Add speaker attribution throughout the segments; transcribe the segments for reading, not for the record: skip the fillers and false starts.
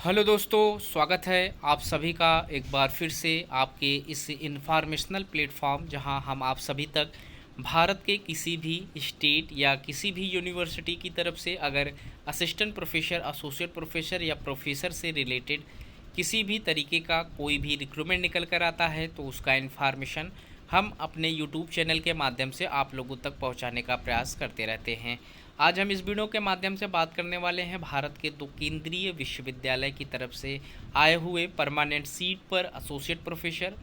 Speaker 1: Hello दोस्तों, स्वागत है आप सभी का एक बार फिर से आपके इस इंफॉर्मेशनल प्लेटफॉर्म जहां हम आप सभी तक भारत के किसी भी स्टेट या किसी भी यूनिवर्सिटी की तरफ से अगर असिस्टेंट प्रोफेसर, एसोसिएट प्रोफेसर या प्रोफेसर से रिलेटेड किसी भी तरीके का कोई भी रिक्रूटमेंट निकल कर आता है तो उसका इन्फॉर्मेशन हम अपने यूट्यूब चैनल के माध्यम से आप लोगों तक पहुंचाने का प्रयास करते रहते हैं। आज हम इस वीडियो के माध्यम से बात करने वाले हैं भारत के दो केंद्रीय विश्वविद्यालय की तरफ से आए हुए परमानेंट सीट पर associate professor,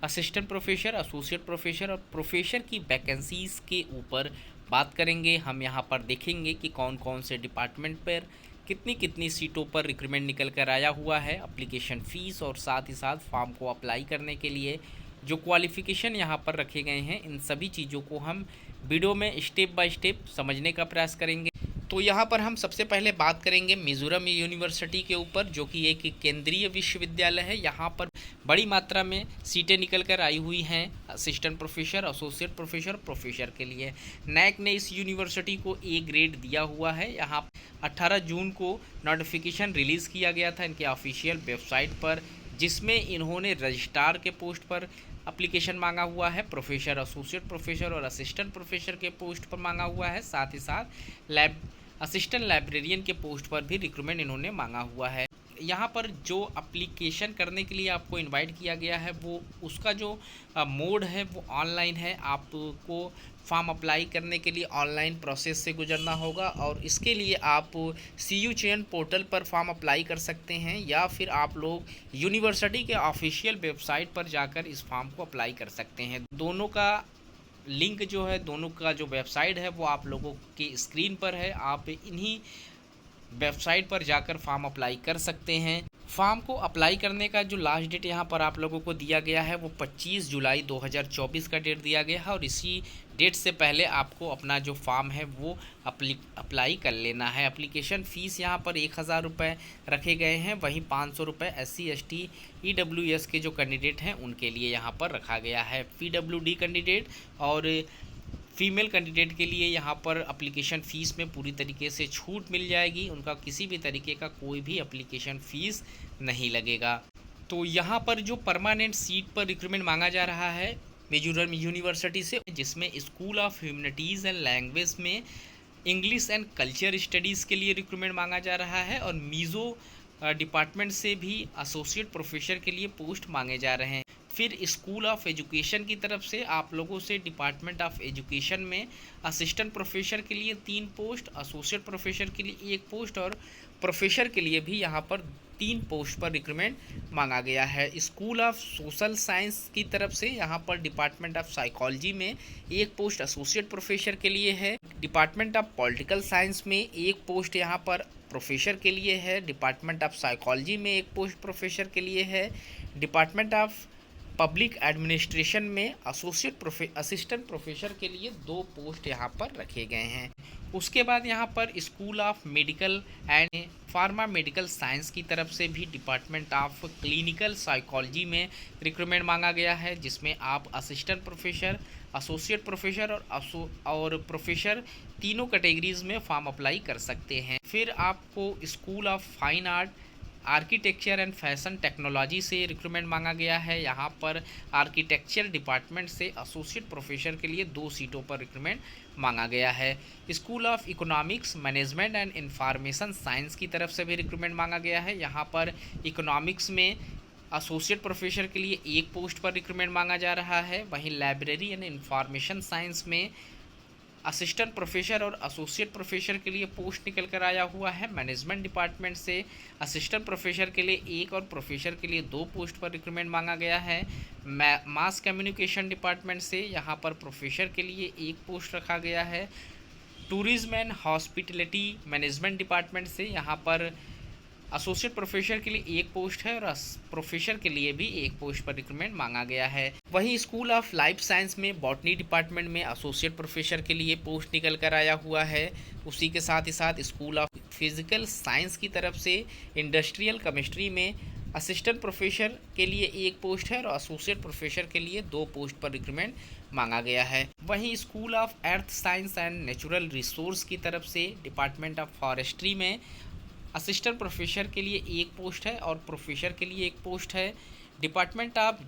Speaker 1: assistant professor, associate professor और प्रोफेसर की वैकेंसीज़ के ऊपर बात करेंगे। हम यहाँ पर देखेंगे कि कौन कौन से डिपार्टमेंट पर कितनी कितनी सीटों पर रिक्रूटमेंट निकल कर आया हुआ है, एप्लीकेशन फ़ीस और साथ ही साथ फॉर्म को अप्लाई करने के लिए जो क्वालिफ़िकेशन यहाँ पर रखे गए हैं, इन सभी चीज़ों को हम वीडियो में स्टेप बाय स्टेप समझने का प्रयास करेंगे। तो यहाँ पर हम सबसे पहले बात करेंगे मिज़ोरम यूनिवर्सिटी के ऊपर, जो कि एक केंद्रीय विश्वविद्यालय है। यहाँ पर बड़ी मात्रा में सीटें निकल कर आई हुई हैं assistant professor, associate professor, professor के लिए। नैक ने इस यूनिवर्सिटी को ए ग्रेड दिया हुआ है। यहाँ 18 जून को नोटिफिकेशन रिलीज़ किया गया था इनके ऑफिशियल वेबसाइट पर, जिसमें इन्होंने रजिस्ट्रार के पोस्ट पर एप्लीकेशन मांगा हुआ है, प्रोफेसर, एसोसिएट प्रोफेसर और असिस्टेंट प्रोफेसर के पोस्ट पर मांगा हुआ है। साथ ही साथ असिस्टेंट लाइब्रेरियन के पोस्ट पर भी रिक्रूटमेंट इन्होंने मांगा हुआ है। यहाँ पर जो एप्लीकेशन करने के लिए आपको इनवाइट किया गया है वो उसका जो मोड है वो ऑनलाइन है। आपको फॉर्म अप्लाई करने के लिए ऑनलाइन प्रोसेस से गुजरना होगा और इसके लिए आप CU चयन पोर्टल पर फॉर्म अप्लाई कर सकते हैं या फिर आप लोग यूनिवर्सिटी के ऑफिशियल वेबसाइट पर जाकर इस फॉर्म को अप्लाई कर सकते हैं। दोनों का लिंक जो है, दोनों का जो वेबसाइट है वो आप लोगों की स्क्रीन पर है। आप इन्हीं वेबसाइट पर जाकर फॉर्म अप्लाई कर सकते हैं। फॉर्म को अप्लाई करने का जो लास्ट डेट यहाँ पर आप लोगों को दिया गया है वो 25 जुलाई 2024 का डेट दिया गया है और इसी डेट से पहले आपको अपना जो फॉर्म है वो अप्लाई कर लेना है। एप्लीकेशन फ़ीस यहाँ पर 1000 रुपये रखे गए हैं, वहीं 500 रुपये SC ST EWS के जो कैंडिडेट हैं उनके लिए यहाँ पर रखा गया है। PWD कैंडिडेट और फीमेल कैंडिडेट के लिए यहाँ पर एप्लीकेशन फ़ीस में पूरी तरीके से छूट मिल जाएगी। उनका किसी भी तरीके का कोई भी एप्लीकेशन फ़ीस नहीं लगेगा। तो यहाँ पर जो परमानेंट सीट पर रिक्रूटमेंट मांगा जा रहा है मिजोरम यूनिवर्सिटी से, जिसमें school of humanities and language में इंग्लिश एंड कल्चर स्टडीज़ के लिए रिक्रूटमेंट मांगा जा रहा है और मीज़ो डिपार्टमेंट से भी एसोसिएट प्रोफेसर के लिए पोस्ट मांगे जा रहे हैं। फिर स्कूल ऑफ एजुकेशन की तरफ से आप लोगों से डिपार्टमेंट ऑफ एजुकेशन में असिस्टेंट प्रोफेसर के लिए 3 पोस्ट, एसोसिएट प्रोफेसर के लिए 1 पोस्ट और प्रोफेसर के लिए भी यहाँ पर 3 पोस्ट पर रिक्रूटमेंट मांगा गया है। स्कूल ऑफ सोशल साइंस की तरफ से यहाँ पर डिपार्टमेंट ऑफ साइकोलॉजी में 1 पोस्ट एसोसिएट प्रोफेसर के लिए है। डिपार्टमेंट ऑफ पॉलिटिकल साइंस में 1 पोस्ट यहाँ पर प्रोफेसर के लिए है। डिपार्टमेंट ऑफ साइकोलॉजी में 1 पोस्ट प्रोफेसर के लिए है। डिपार्टमेंट ऑफ पब्लिक एडमिनिस्ट्रेशन में असिस्टेंट प्रोफेसर के लिए 2 पोस्ट यहाँ पर रखे गए हैं। उसके बाद यहाँ पर school of medical and pharma medical science की तरफ से भी डिपार्टमेंट ऑफ क्लिनिकल साइकोलॉजी में रिक्रूटमेंट मांगा गया है, जिसमें आप असिस्टेंट प्रोफेसर, एसोसिएट प्रोफेसर और प्रोफेसर तीनों कैटेगरीज में फॉर्म अप्लाई कर सकते हैं। फिर आपको school of fine art, architecture and fashion technology से रिक्रूटमेंट मांगा गया है। यहाँ पर आर्किटेक्चर डिपार्टमेंट से एसोसिएट प्रोफेसर के लिए 2 सीटों पर रिक्रूटमेंट मांगा गया है। School of economics, management and information science की तरफ से भी रिक्रूटमेंट मांगा गया है। यहाँ पर इकोनॉमिक्स में एसोसिएट प्रोफेसर के लिए 1 पोस्ट पर रिक्रूटमेंट मांगा जा रहा है। वहीं लाइब्रेरी एंड इंफॉर्मेशन साइंस में असिस्टेंट प्रोफेसर और एसोसिएट प्रोफेसर के लिए पोस्ट निकल कर आया हुआ है। मैनेजमेंट डिपार्टमेंट से असिस्टेंट प्रोफेसर के लिए 1 और प्रोफेसर के लिए 2 पोस्ट पर रिक्रूटमेंट मांगा गया है। मास कम्युनिकेशन डिपार्टमेंट से यहाँ पर प्रोफेसर के लिए 1 पोस्ट रखा गया है। Tourism and hospitality management department से यहाँ पर एसोसिएट प्रोफेसर के लिए 1 पोस्ट है और प्रोफेसर के लिए भी 1 पोस्ट पर रिक्रूटमेंट मांगा गया है। वहीं स्कूल ऑफ लाइफ साइंस में बॉटनी डिपार्टमेंट में एसोसिएट प्रोफेसर के लिए पोस्ट निकल कर आया हुआ है। उसी के साथ ही साथ स्कूल ऑफ फिजिकल साइंस की तरफ से इंडस्ट्रियल केमिस्ट्री में असिस्टेंट प्रोफेसर के लिए 1 पोस्ट है और एसोसिएट प्रोफेसर के लिए 2 पोस्ट पर रिक्रूटमेंट मांगा गया है। वहीं school of earth science and natural resource की तरफ से डिपार्टमेंट ऑफ फॉरेस्ट्री में असिस्टेंट प्रोफेसर के लिए एक पोस्ट है और प्रोफेसर के लिए एक पोस्ट है। डिपार्टमेंट ऑफ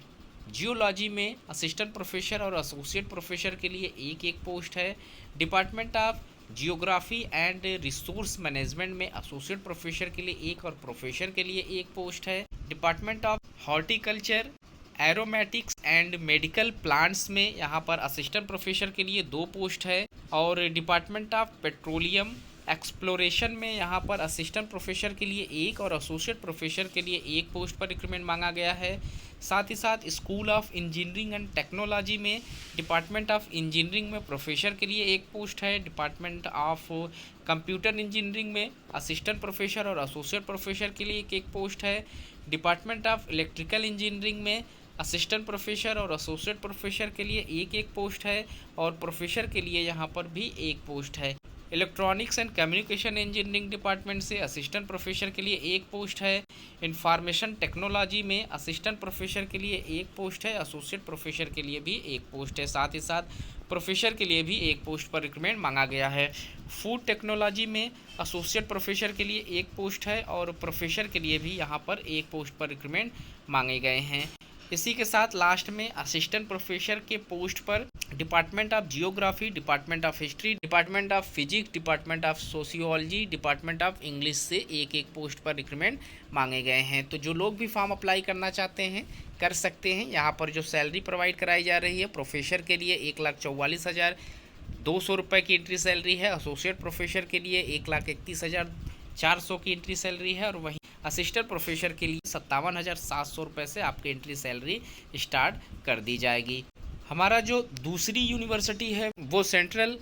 Speaker 1: जियोलॉजी में असिस्टेंट प्रोफेसर और एसोसिएट प्रोफेसर के लिए एक एक पोस्ट है। Department of geography and resource management में एसोसिएट प्रोफेसर के लिए एक और प्रोफेसर के लिए एक पोस्ट है। Department of horticulture, aromatics and medical plants में यहाँ पर असिस्टेंट प्रोफेसर के लिए 2 पोस्ट है। और डिपार्टमेंट ऑफ पेट्रोलियम एक्सप्लोरेशन में यहाँ पर असिस्टेंट प्रोफेसर के लिए एक और एसोसिएट प्रोफेसर के लिए एक पोस्ट पर रिक्रूटमेंट मांगा गया है। साथ ही साथ school of engineering and technology में डिपार्टमेंट ऑफ इंजीनियरिंग में प्रोफेसर के लिए एक पोस्ट है। डिपार्टमेंट ऑफ कंप्यूटर इंजीनियरिंग में असिस्टेंट प्रोफेसर और एसोसिएट प्रोफेसर के लिए एक पोस्ट है। डिपार्टमेंट ऑफ इलेक्ट्रिकल इंजीनियरिंग में असिस्टेंट प्रोफेसर और एसोसिएट प्रोफेसर के लिए एक एक पोस्ट है और प्रोफेसर के लिए यहाँ पर भी एक पोस्ट है। Electronics and communication engineering department से असिस्टेंट प्रोफेसर के लिए एक पोस्ट है। इंफॉर्मेशन टेक्नोलॉजी में असिस्टेंट प्रोफेसर के लिए एक पोस्ट है, एसोसिएट प्रोफेसर के लिए भी एक पोस्ट है। साथ ही साथ प्रोफेसर के लिए भी एक पोस्ट पर रिक्रूटमेंट मांगा गया है। फूड टेक्नोलॉजी में एसोसिएट प्रोफेसर के लिए एक पोस्ट है और प्रोफेसर के लिए भी यहाँ पर एक पोस्ट पर रिक्रूटमेंट मांगे गए हैं। इसी के साथ लास्ट में असिस्टेंट प्रोफेसर के पोस्ट पर department of geography, department of history, department of physics, department of sociology, department of English से एक एक पोस्ट पर रिक्रूटमेंट मांगे गए हैं। तो जो लोग भी फॉर्म अप्लाई करना चाहते हैं कर सकते हैं। यहाँ पर जो सैलरी प्रोवाइड कराई जा रही है, प्रोफेसर के लिए 1,44,200 रुपये की एंट्री सैलरी है। एसोसिएट प्रोफेसर के लिए 1,31,400 की एंट्री सैलरी है और वहीं असिस्टेंट प्रोफेसर के लिए 57,700 रुपये से आपकी एंट्री सैलरी स्टार्ट कर दी जाएगी। हमारा जो दूसरी यूनिवर्सिटी है वो सेंट्रल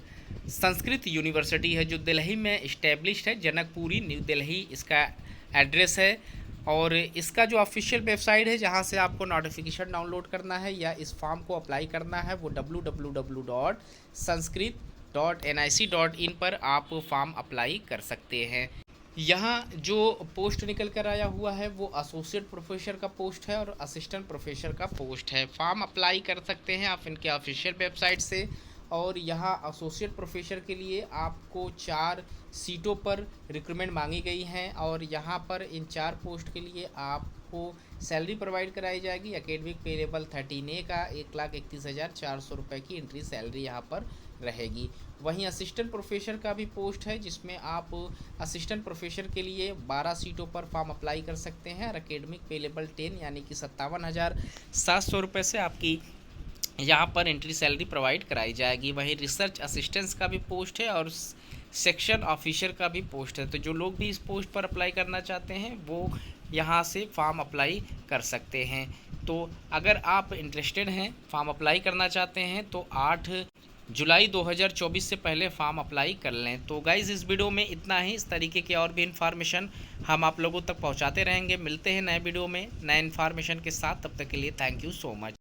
Speaker 1: संस्कृत यूनिवर्सिटी है, जो दिल्ली में इस्टेब्लिश्ड है, जनकपुरी न्यू दिल्ली इसका एड्रेस है। और इसका जो ऑफिशियल वेबसाइट है जहां से आपको नोटिफिकेशन डाउनलोड करना है या इस फॉर्म को अप्लाई करना है वो www.sanskrit.nic.in पर आप फॉर्म अप्लाई कर सकते हैं। यहाँ जो पोस्ट निकल कर आया हुआ है वो एसोसिएट प्रोफेसर का पोस्ट है और असिस्टेंट प्रोफेसर का पोस्ट है। फॉर्म अप्लाई कर सकते हैं आप इनके ऑफिशियल वेबसाइट से। और यहाँ एसोसिएट प्रोफेसर के लिए आपको 4 सीटों पर रिक्रूटमेंट मांगी गई हैं और यहाँ पर इन 4 पोस्ट के लिए आपको सैलरी प्रोवाइड कराई जाएगी। एकेडमिक पे लेवल 13A का 1,31,400 रुपये की एंट्री सैलरी यहाँ पर रहेगी। वहीं असिस्टेंट प्रोफेसर का भी पोस्ट है जिसमें आप असिस्टेंट प्रोफेसर के लिए 12 सीटों पर फॉर्म अप्लाई कर सकते हैं और एकेडमिक पे लेवल 10 यानी कि 57,700 रुपये से आपकी यहाँ पर एंट्री सैलरी प्रोवाइड कराई जाएगी। वहीं रिसर्च असिस्टेंट्स का भी पोस्ट है और सेक्शन ऑफिसर का भी पोस्ट है। तो जो लोग भी इस पोस्ट पर अप्लाई करना चाहते हैं वो यहाँ से फॉर्म अप्लाई कर सकते हैं। तो अगर आप इंटरेस्टेड हैं, फॉर्म अप्लाई करना चाहते हैं तो 8 जुलाई 2024 से पहले फॉर्म अप्लाई कर लें। तो गाइज़ इस वीडियो में इतना ही। इस तरीके के और भी इन्फॉर्मेशन हम आप लोगों तक पहुंचाते रहेंगे। मिलते हैं नए वीडियो में नए इन्फॉर्मेशन के साथ। तब तक के लिए थैंक यू सो मच।